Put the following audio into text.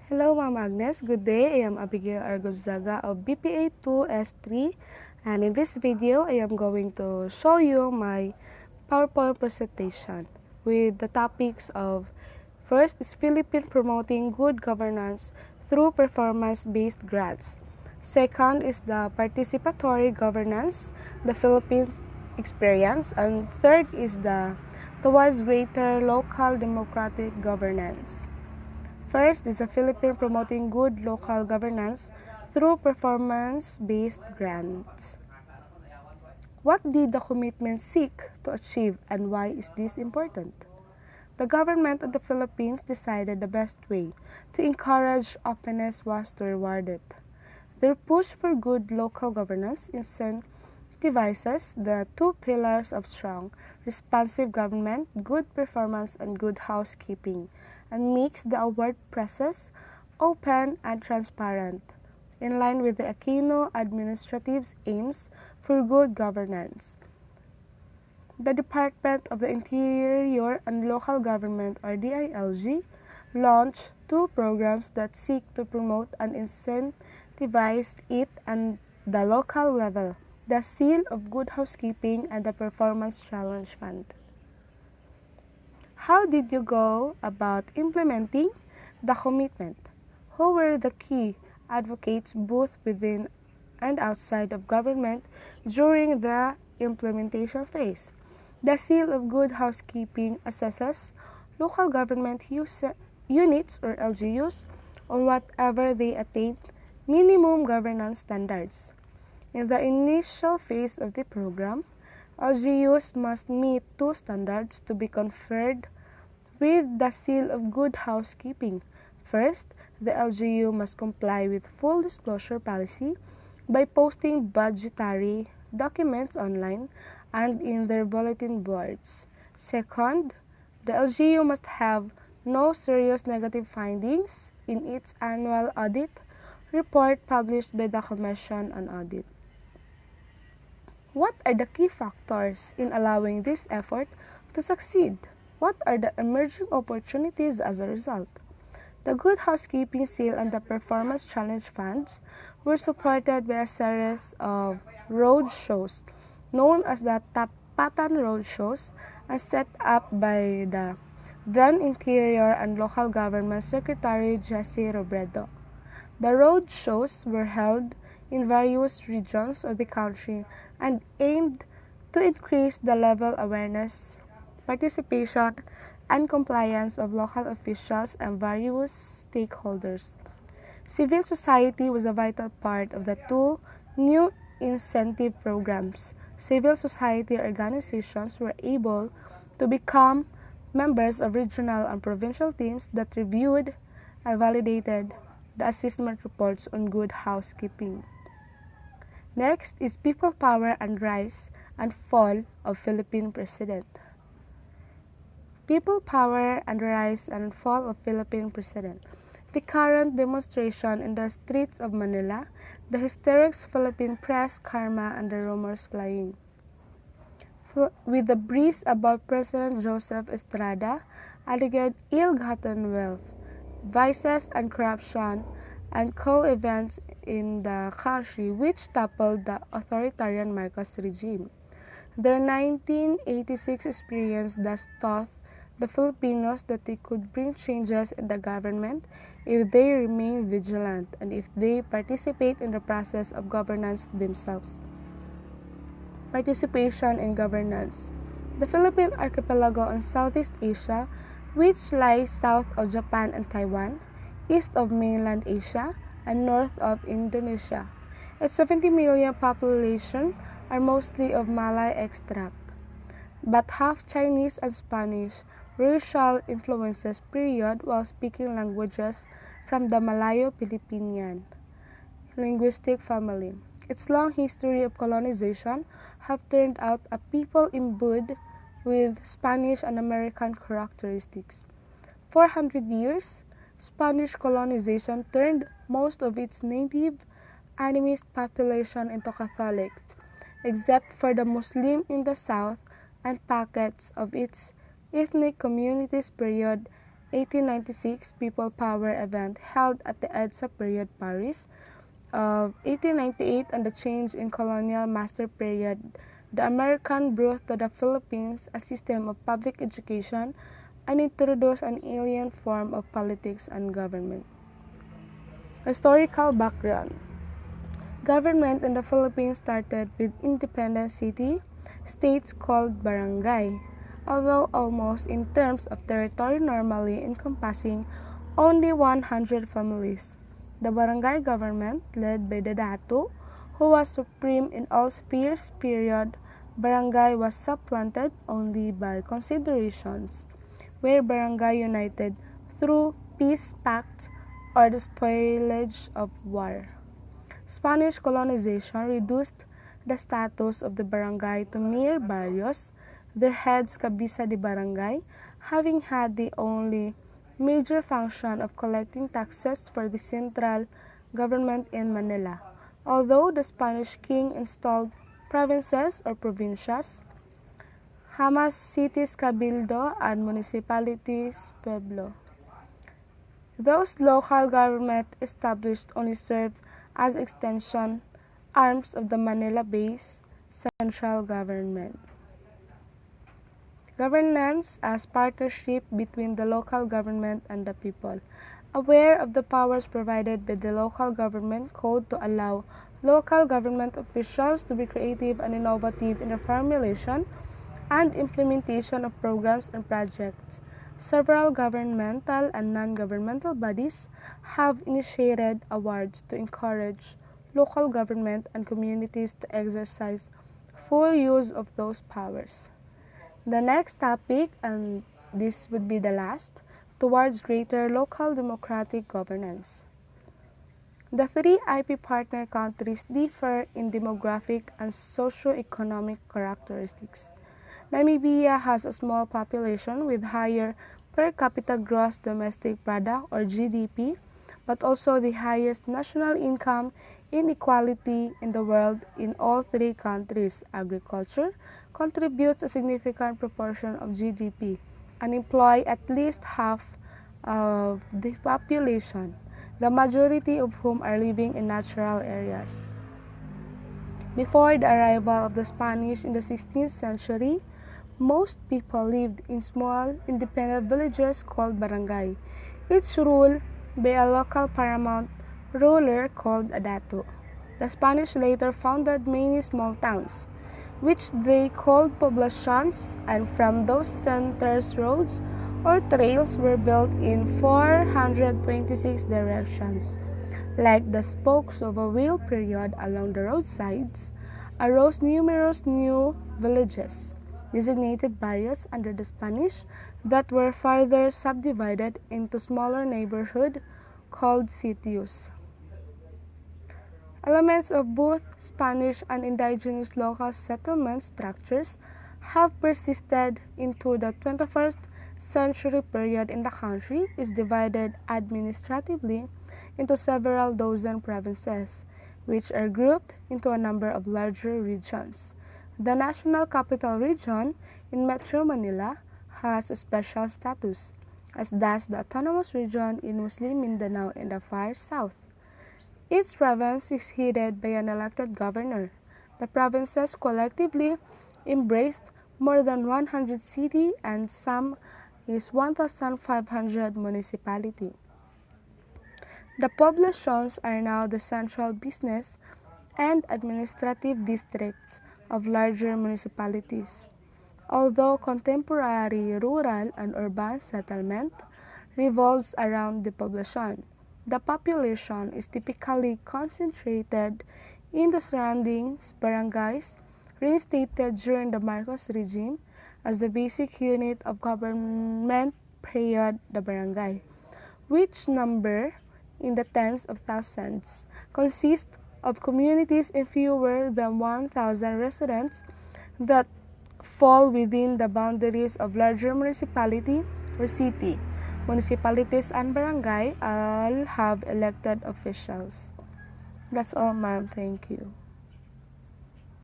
Hello, Ma'am Agnes. Good day. I am Abigail Argozaga of BPA 2S3, and in this video, I am going to show you my PowerPoint presentation with the topics of first is Philippines promoting good governance through performance-based grants. Second is the participatory governance the Philippines experience, and third is the towards greater local democratic governance. First is the Philippines promoting good local governance through performance-based grants. What did the commitment seek to achieve and why is this important? The government of the Philippines decided the best way to encourage openness was to reward it. Their push for good local governance incentivizes the two pillars of strong, responsive government, good performance, and good housekeeping, and makes the award process open and transparent, in line with the Aquino administrative's aims for good governance. The Department of the Interior and Local Government, or DILG, launched two programs that seek to promote and incentivize it at the local level: the Seal of Good Housekeeping and the Performance Challenge Fund. How did you go about implementing the commitment? Who were the key advocates both within and outside of government during the implementation phase? The Seal of Good Housekeeping assesses local government units or LGUs on whatever they attain minimum governance standards. In the initial phase of the program, LGUs must meet two standards to be conferred with the Seal of Good Housekeeping. First, the LGU must comply with full disclosure policy by posting budgetary documents online and in their bulletin boards. Second, the LGU must have no serious negative findings in its annual audit report published by the Commission on Audit. What are the key factors in allowing this effort to succeed? What are the emerging opportunities as a result? The Good Housekeeping Seal and the Performance Challenge Funds were supported by a series of road shows known as the Tapatan Road Shows and set up by the then Interior and Local Government Secretary Jesse Robredo. The road shows were held in various regions of the country and aimed to increase the level awareness, participation, and compliance of local officials and various stakeholders. Civil society was a vital part of the two new incentive programs. Civil society organizations were able to become members of regional and provincial teams that reviewed and validated the assessment reports on good housekeeping. Next is people power and rise and fall of Philippine president. People power and rise and fall of Philippine president. The current demonstration in the streets of Manila, the hysterics Philippine press karma and the rumors flying. With the breeze about President Joseph Estrada, alleged ill-gotten wealth, vices and corruption, and co-events in the country which toppled the authoritarian Marcos regime. Their 1986 experience thus taught the Filipinos that they could bring changes in the government if they remain vigilant and if they participate in the process of governance themselves. Participation in governance. The Philippine archipelago in Southeast Asia, which lies south of Japan and Taiwan, east of mainland Asia, and north of Indonesia. Its 70 million population are mostly of Malay extract, but half Chinese and Spanish racial influences period while speaking languages from the Malayo-Filipinian linguistic family. Its long history of colonization have turned out a people imbued with Spanish and American characteristics. 400 years, Spanish colonization turned most of its native animist population into Catholics, except for the Muslim in the south and pockets of its ethnic communities period 1896 People Power event held at the EDSA period Paris of 1898 and the change in colonial master period, the American brought to the Philippines a system of public education and introduced an alien form of politics and government. Historical background. Government in the Philippines started with independent city states called barangay, although almost in terms of territory normally encompassing only 100 families. The barangay government, led by the Dato, who was supreme in all spheres period, barangay was supplanted only by considerations where barangay united through peace pacts or the spoilage of war. Spanish colonization reduced the status of the barangay to mere barrios, their heads cabeza de barangay having had the only major function of collecting taxes for the central government in Manila. Although the Spanish king installed provinces or provincias, jamás cities cabildo and municipalities pueblo. Those local government established only served as extension arms of the Manila-based central government. Governance as partnership between the local government and the people. Aware of the powers provided by the local government code to allow local government officials to be creative and innovative in the formulation and implementation of programs and projects. Several governmental and non-governmental bodies have initiated awards to encourage local government and communities to exercise full use of those powers. The next topic, and this would be the last, towards greater local democratic governance. The three IP partner countries differ in demographic and socio-economic characteristics. Namibia has a small population with higher per capita gross domestic product or GDP, but also the highest national income inequality in the world. In all three countries, agriculture contributes a significant proportion of GDP and employ at least half of the population, the majority of whom are living in natural areas. Before the arrival of the Spanish in the 16th century, most people lived in small, independent villages called barangay, each ruled by a local paramount ruler called a dato. The Spanish later founded many small towns, which they called poblaciones, and from those centers roads or trails were built in 426 directions. Like the spokes of a wheel period along the roadsides, arose numerous new villages, designated barrios under the Spanish, that were further subdivided into smaller neighborhoods called sitios. Elements of both Spanish and indigenous local settlement structures have persisted into the 21st century period in the country is divided administratively into several dozen provinces, which are grouped into a number of larger regions. The National Capital Region in Metro Manila has a special status, as does the Autonomous Region in Muslim Mindanao in the far south. Each province is headed by an elected governor. The provinces collectively embraced more than 100 cities and some is 1,500 municipalities. The poblations are now the central business and administrative districts of larger municipalities. Although contemporary rural and urban settlement revolves around the population, the population is typically concentrated in the surrounding barangays, reinstated during the Marcos regime as the basic unit of government period, the barangay, which number in the tens of thousands, consist of communities in fewer than 1,000 residents that fall within the boundaries of larger municipality or city. Municipalities and barangay all have elected officials. That's all, ma'am. Thank you.